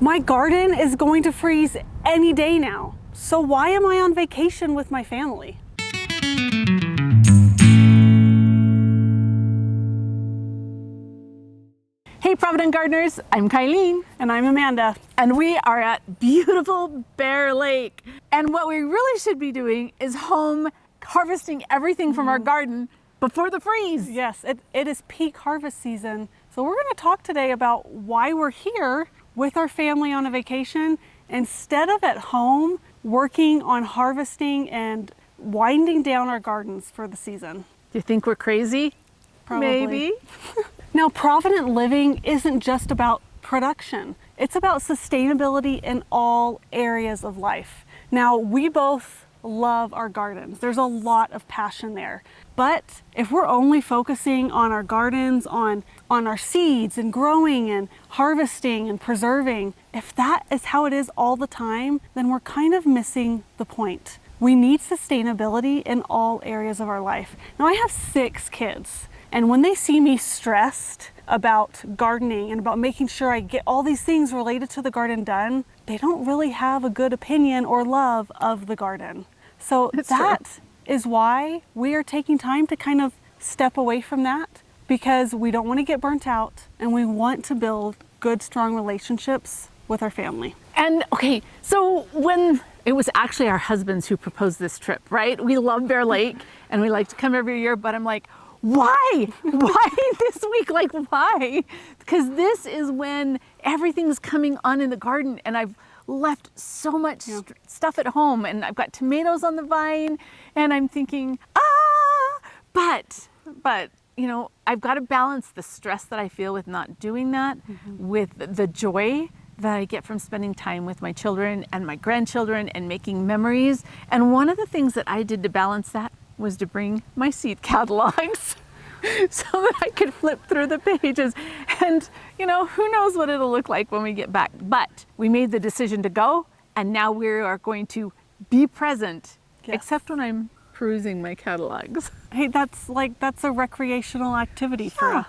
My garden is going to freeze any day now. So why am I on vacation with my family? Hey Provident Gardeners, I'm Kylene. And I'm Amanda. And we are at beautiful Bear Lake. And what we really should be doing is home harvesting everything from our garden before the freeze. Yes, it is peak harvest season. So we're going to talk today about why we're here with our family on a vacation instead of at home working on harvesting and winding down our gardens for the season. Do you think we're crazy? Probably. Maybe. Now, Provident living isn't just about production. It's about sustainability in all areas of life. Now, we both love our gardens. There's a lot of passion there. But if we're only focusing on our gardens, on our seeds and growing and harvesting and preserving, if that is how it is all the time, then we're kind of missing the point. We need sustainability in all areas of our life. Now, I have 6 kids. And when they see me stressed about gardening and about making sure I get all these things related to the garden done, they don't really have a good opinion or love of the garden. So that is why we are taking time to kind of step away from that, because we don't want to get burnt out and we want to build good, strong relationships with our family. And okay, so when it was actually our husbands who proposed this trip, right? We love Bear Lake and we like to come every year, but I'm like, why? Why this week? Like, why? Because this is when everything's coming on in the garden and I've left so much stuff at home and I've got tomatoes on the vine and I'm thinking, but, you know, I've got to balance the stress that I feel with not doing that with the joy that I get from spending time with my children and my grandchildren and making memories. And one of the things that I did to balance that was to bring my seed catalogs so that I could flip through the pages. And, you know, who knows what it'll look like when we get back. But we made the decision to go, and now we are going to be present, except when I'm perusing my catalogs. Hey, that's a recreational activity for us.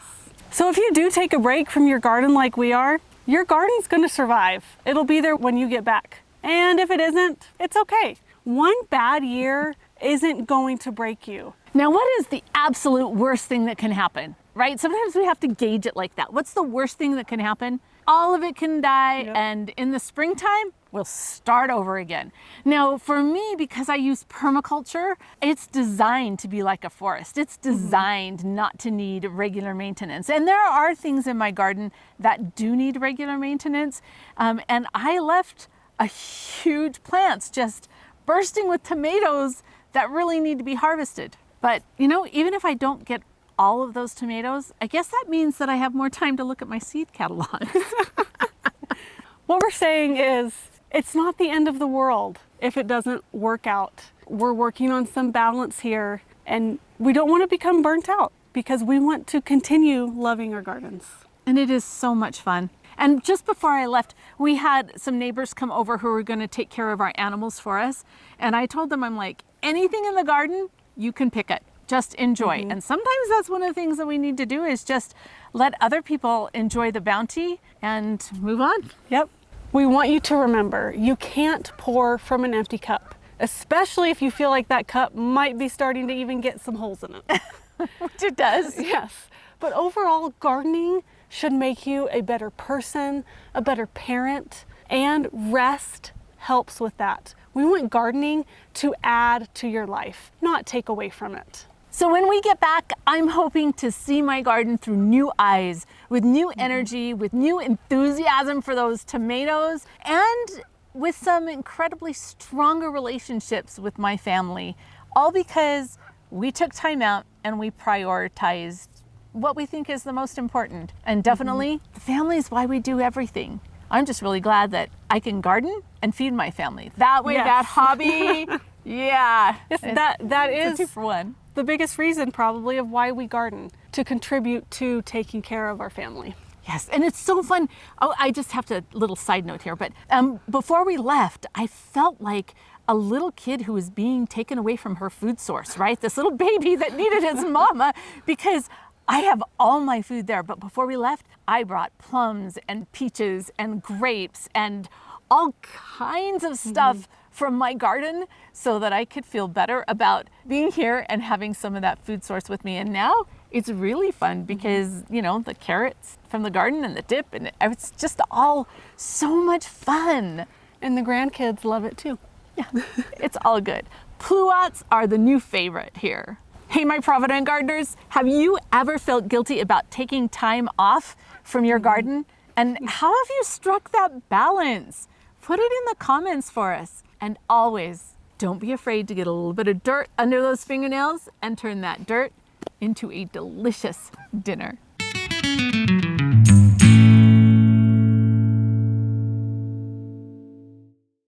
So if you do take a break from your garden like we are, your garden's going to survive. It'll be there when you get back. And if it isn't, it's okay. One bad year isn't going to break you. Now, what is the absolute worst thing that can happen, right? Sometimes we have to gauge it like that. What's the worst thing that can happen? All of it can die, and in the springtime, we'll start over again. Now, for me, because I use permaculture, it's designed to be like a forest. It's designed not to need regular maintenance. And there are things in my garden that do need regular maintenance. And I left a huge plants just bursting with tomatoes that really need to be harvested. But, you know, even if I don't get all of those tomatoes, I guess that means that I have more time to look at my seed catalog. What we're saying is, it's not the end of the world if it doesn't work out. We're working on some balance here, and we don't want to become burnt out because we want to continue loving our gardens. And it is so much fun. And just before I left, we had some neighbors come over who were going to take care of our animals for us. And I told them, I'm like, anything in the garden, you can pick it. Just enjoy. And sometimes that's one of the things that we need to do is just let other people enjoy the bounty and move on. Yep. We want you to remember, you can't pour from an empty cup, especially if you feel like that cup might be starting to even get some holes in it. Which it does. Yes. But overall, gardening should make you a better person, a better parent, and rest helps with that. We want gardening to add to your life, not take away from it. So when we get back, I'm hoping to see my garden through new eyes, with new energy, with new enthusiasm for those tomatoes, and with some incredibly stronger relationships with my family, all because we took time out and we prioritized what we think is the most important. And definitely, the family is why we do everything. I'm just really glad that I can garden and feed my family. That way, that hobby, that is a 2 for 1. The biggest reason probably of why we garden, to contribute to taking care of our family. Yes, and it's so fun. Oh, I just have to, little side note here, but before we left, I felt like a little kid who was being taken away from her food source, right? This little baby that needed his mama, because I have all my food there, but before we left, I brought plums and peaches and grapes and all kinds of stuff from my garden so that I could feel better about being here and having some of that food source with me. And now it's really fun because, you know, the carrots from the garden and the dip, and it's just all so much fun. And the grandkids love it too. Yeah, it's all good. Pluots are the new favorite here. Hey, my Provident gardeners, have you ever felt guilty about taking time off from your garden? And how have you struck that balance? Put it in the comments for us. And always, don't be afraid to get a little bit of dirt under those fingernails and turn that dirt into a delicious dinner.